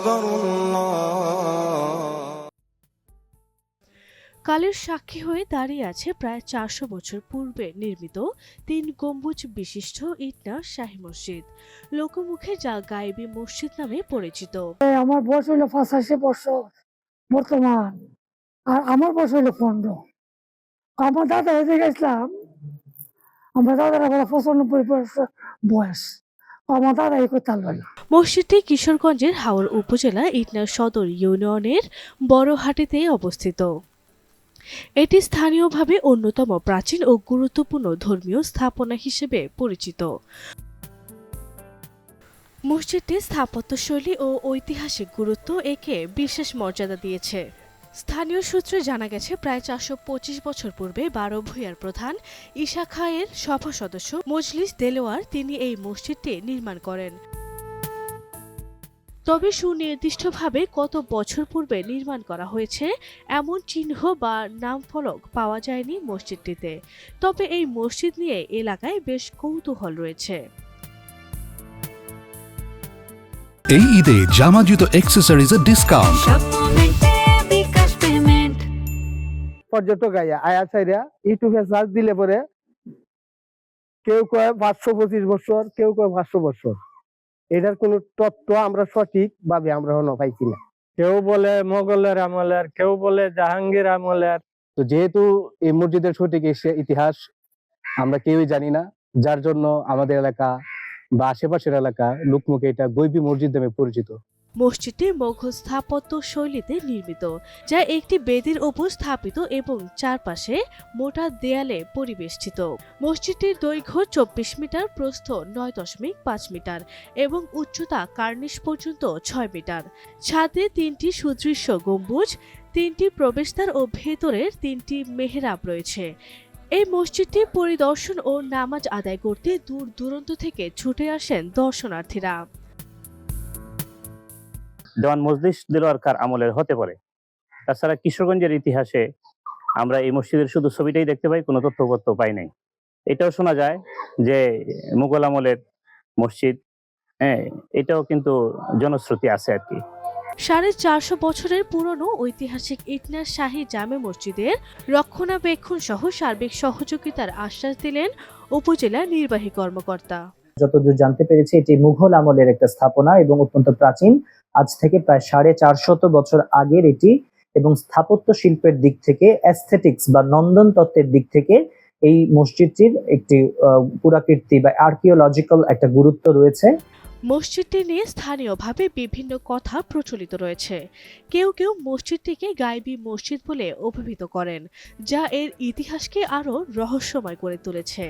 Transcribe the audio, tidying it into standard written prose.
أكبر কালের সাক্ষী হয়ে দাঁড়িয়ে আছে প্রায় ৪০০ বছর পূর্বে নির্মিত ৩ গম্বুজ বিশিষ্ট ইটনা শাহী মসজিদ, লোকমুখে যা গায়েবী মসজিদ নামে পরিচিত। আমার বয়স হইলো ৮৫ বছর বর্তমান, আর আমার বয়স হইলো ১৫। আমার দাদা হয়ে গেছিলাম, আমার দাদারা বলে ৯৫ বছর বয়স, আমার দাদা এই করতে পারল না। মসজিদটি কিশোরগঞ্জের হাওর উপজেলা ইটনা সদর ইউনিয়নের বড়হাটিতে অবস্থিত। এটি স্থানীয়ভাবে অন্যতম প্রাচীন ও গুরুত্বপূর্ণ ধর্মীয় স্থাপনা হিসেবে পরিচিত। মসজিদটির স্থাপত্যশৈলী ও ঐতিহাসিক গুরুত্ব একে বিশেষ মর্যাদা দিয়েছে। স্থানীয় সূত্রে জানা গেছে, প্রায় ৪২৫ বছর পূর্বে ১২ ভূঁইয়ার প্রধান ঈশা খাঁয়ের সভা সদস্য মজলিস দেলোয়ার তিনি এই মসজিদটি নির্মাণ করেন। তবে সুনির্দিষ্টভাবে কত বছর পূর্বে নির্মাণ করা হয়েছে এমন চিহ্ন বা নামফলক পাওয়া যায়নি মসজিদটিতে। তবে এই মসজিদ নিয়ে এলাকায় বেশ কৌতূহল রয়েছে। এই ঈদে জামা জুতো অ্যাক্সেসরিজের ডিসকাউন্ট। পর্যটক আয়া চাইরা ইউটিউবে সার্চ দিলে পরে কেউ কয় ৫২৫ বছর, কেউ কয় ৫০০ বছর। এটার কোন তথ্য আমরা সঠিক ভাবে আমরা পাইছি না। কেউ বলে মোগলের আমলের, কেউ বলে জাহাঙ্গীর আমলের। তো যেহেতু এই মসজিদের সঠিক ইতিহাস আমরা কেউই জানি না, যার জন্য আমাদের এলাকা বা আশেপাশের এলাকা লোকমুখে এটা গৈবী মসজিদ নামে পরিচিত। মসজিদটি মোঘল স্থাপত্য শৈলীতে নির্মিত, যা একটি বেদির উপর স্থাপিত এবং চারপাশে মোটা দেয়ালে পরিবেষ্টিত। মসজিদটির দৈর্ঘ্য ২৪ মিটার, প্রস্থ ৯.৫ মিটার এবং উচ্চতা কার্নিশ পর্যন্ত ৬ মিটার। ছাদে ৩টি সুদৃশ্য গম্বুজ, ৩টি প্রবেশদ্বার ও ভেতরের ৩টি মেহরাব রয়েছে। এই মসজিদটি পরিদর্শন ও নামাজ আদায় করতে দূর দূরান্ত থেকে ছুটে আসেন দর্শনার্থীরা। দেওয়ান মজলিস দেলোয়ার খাঁর আমলের হতে পারে। তাছাড়া কিশোরগঞ্জের ইতিহাসে আমরা এই মসজিদের শুধু ছবিটাই দেখতে পাই, কোনো তথ্যপত্র পাই নাই। এটাও শোনা যায় যে মুঘল আমলের মসজিদ, এটাও কিন্তু জনশ্রুতি আছে আর কি। ৪৫০ বছরের পুরনো ঐতিহাসিক ইটনা শাহী জামে মসজিদের রক্ষণাবেক্ষণ সহ সার্বিক সহযোগিতার আশ্বাস দিলেন উপজেলা নির্বাহী কর্মকর্তা। যতদূর জানতে পেরেছি, এটি মুঘল আমলের একটা স্থাপনা এবং অত্যন্ত প্রাচীন, আজ থেকে প্রায় ৪৫০ বছর আগের এটি, এবং স্থাপত্য শিল্পের দিক থেকে, অ্যাস্থেটিক্স বা নন্দন তত্ত্বের দিক থেকে এই মসজিদটির একটি পুরাকীর্তি বা আর্কিওলজিক্যাল একটা গুরুত্ব রয়েছে। মসজিদটি নিয়ে স্থানীয়ভাবে বিভিন্ন কথা প্রচলিত রয়েছে। কেউ কেউ মসজিদটিকে গায়েবী মসজিদ বলে অভিহিত করেন, যা এর ইতিহাসকে আরও রহস্যময় করে তুলেছে।